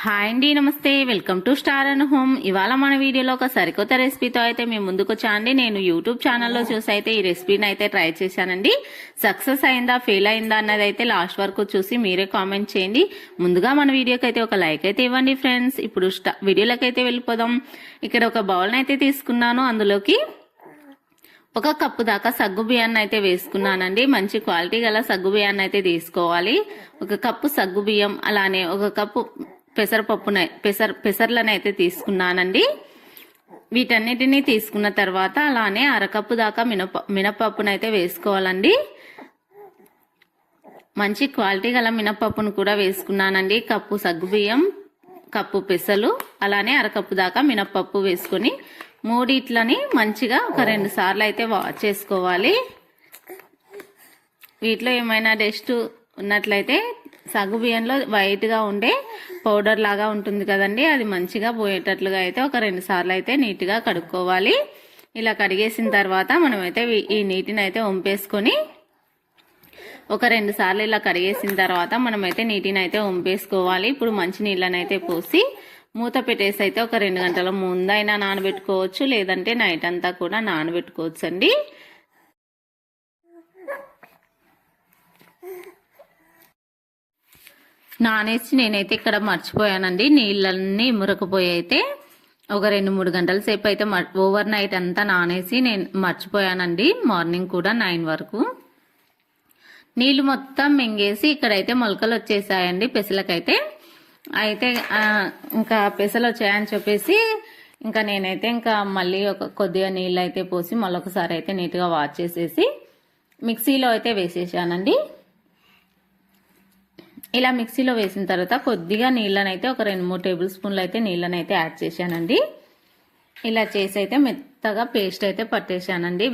Hi అండి, నమస్తే. Welcome to star and home. ఇవాళ మన వీడియోలో ఒక సరికొత్త రెసిపీతో అయితే మేము ముందుకు వచ్చానండి. నేను యూట్యూబ్ ఛానల్లో చూసి అయితే ఈ రెసిపీని అయితే ట్రై చేశానండి. సక్సెస్ అయిందా ఫెయిల్ అయిందా అన్నది అయితే లాస్ట్ వరకు చూసి మీరే కామెంట్ చేయండి. ముందుగా మన వీడియోకి అయితే ఒక లైక్ అయితే ఇవ్వండి ఫ్రెండ్స్. ఇప్పుడు వీడియోలోకి అయితే వెళ్ళిపోదాం. ఇక్కడ ఒక బౌల్ని అయితే తీసుకున్నాను. అందులోకి ఒక కప్పు దాకా సగ్గు బియ్యాన్ని అయితే వేసుకున్నానండి. మంచి క్వాలిటీ గల సగ్గు బియ్యాన్ని అయితే తీసుకోవాలి. ఒక కప్పు సగ్గు బియ్యం, అలానే ఒక కప్పు పెసర్లను అయితే తీసుకున్నానండి. వీటన్నిటిని తీసుకున్న తర్వాత అలానే అరకప్పు దాకా మినపప్పును అయితే వేసుకోవాలండి. మంచి క్వాలిటీ గల మినపప్పును కూడా వేసుకున్నానండి. కప్పు సగ్గుబియ్యం, కప్పు పెసలు, అలానే అరకప్పు దాకా మినపప్పు వేసుకొని మూడిట్లని మంచిగా ఒక 2 సార్లు అయితే వాష్ చేసుకోవాలి. వీటిలో ఏమైనా డస్ట్ ఉన్నట్లయితే సగ్గు బియ్యంలో వైట్గా ఉండే పౌడర్ లాగా ఉంటుంది కదండి, అది మంచిగా పోయేటట్లుగా అయితే ఒక 2 సార్లు అయితే నీట్గా కడుక్కోవాలి. ఇలా కడిగేసిన తర్వాత మనమైతే ఈ నీటిని అయితే వంపేసుకొని ఒక 2 సార్లు ఇలా కడిగేసిన తర్వాత మనమైతే నీటిని అయితే వంపేసుకోవాలి. ఇప్పుడు మంచి నీళ్ళని అయితే పోసి మూత పెట్టేసి అయితే ఒక 2 గంటల ముందైనా నానబెట్టుకోవచ్చు, లేదంటే నైట్ అంతా కూడా నానబెట్టుకోవచ్చు అండి. నానేసి నేనైతే ఇక్కడ మర్చిపోయానండి. నీళ్ళన్నీ మురకపోయి అయితే ఒక 2-3 గంటల సేపు అయితే ఓవర్ నైట్ అంతా నానేసి నేను మర్చిపోయానండి. మార్నింగ్ కూడా 9 వరకు నీళ్లు మొత్తం మింగేసి ఇక్కడైతే మొలకలు వచ్చేసాయండి పెసలకైతే. అయితే ఇంకా పెసలు వచ్చాయని చెప్పేసి ఇంకా నేనైతే ఇంకా మళ్ళీ కొద్దిగా నీళ్ళు అయితే పోసి మళ్ళొకసారి అయితే నీట్గా వాష్ చేసేసి మిక్సీలో అయితే వేసేసానండి. ఇలా మిక్సీలో వేసిన తర్వాత కొద్దిగా నీళ్ళనైతే ఒక 2-3 టేబుల్ స్పూన్లు అయితే నీళ్ళనైతే యాడ్ చేశానండి. ఇలా చేసి అయితే మెత్తగా పేస్ట్ అయితే పట్టేశానండి.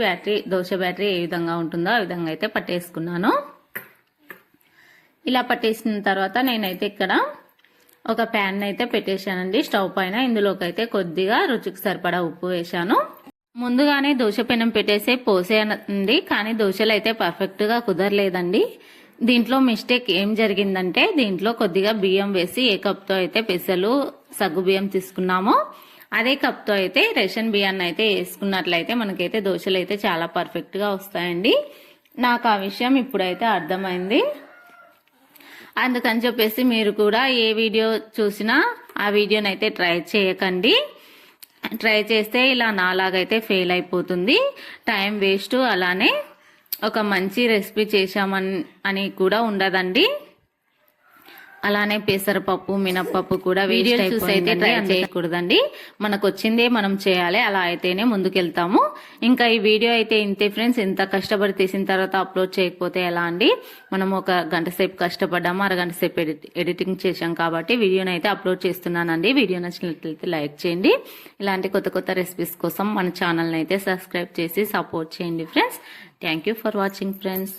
దోశ బ్యాటరీ ఏ విధంగా ఉంటుందో ఆ విధంగా అయితే పట్టేసుకున్నాను. ఇలా పట్టేసిన తర్వాత నేనైతే ఇక్కడ ఒక ప్యాన్ అయితే పెట్టేశానండి స్టవ్ పైన. ఇందులోకి అయితే కొద్దిగా రుచికి సరిపడా ఉప్పు వేశాను. ముందుగానే దోశ పెనం పెట్టేసి పోసేయండి, కానీ దోశలు అయితే పర్ఫెక్ట్గా కుదరలేదండి. దీంట్లో మిస్టేక్ ఏం జరిగిందంటే దీంట్లో కొద్దిగా బియ్యం వేసి ఏ కప్తో అయితే పెసలు సగ్గు బియ్యం తీసుకున్నామో అదే కప్తో అయితే రేషన్ బియ్యాన్ని అయితే వేసుకున్నట్లయితే మనకైతే దోశలు అయితే చాలా పర్ఫెక్ట్గా వస్తాయండి. నాకు ఆ విషయం ఇప్పుడైతే అర్థమైంది. అందుకని చెప్పేసి మీరు కూడా ఏ వీడియో చూసినా ఆ వీడియోని అయితే ట్రై చేయకండి. ట్రై చేస్తే ఇలా నాలాగైతే ఫెయిల్ అయిపోతుంది, టైం వేస్ట్, అలానే ఒక మంచి రెసిపీ చేశామని కూడా ఉండదండి. అలానే పెసరపప్పు, మినపప్పు కూడా వీడియో చూసి అయితే ట్రై చేయకూడదండి. మనకు వచ్చిందే మనం చేయాలి, అలా అయితేనే ముందుకెళ్తాము. ఇంకా ఈ వీడియో అయితే ఇంతే ఫ్రెండ్స్. ఇంత కష్టపడి తీసిన తర్వాత అప్లోడ్ చేయకపోతే ఎలా అండి? మనం ఒక గంట సేపు కష్టపడ్డాము, అరగంట సేపు ఎడిటింగ్ చేశాం కాబట్టి వీడియోని అయితే అప్లోడ్ చేస్తున్నానండి. వీడియో నచ్చినట్లయితే లైక్ చేయండి. ఇలాంటి కొత్త కొత్త రెసిపీస్ కోసం మన ఛానల్ని అయితే సబ్స్క్రైబ్ చేసి సపోర్ట్ చేయండి friends. Thank you for watching friends.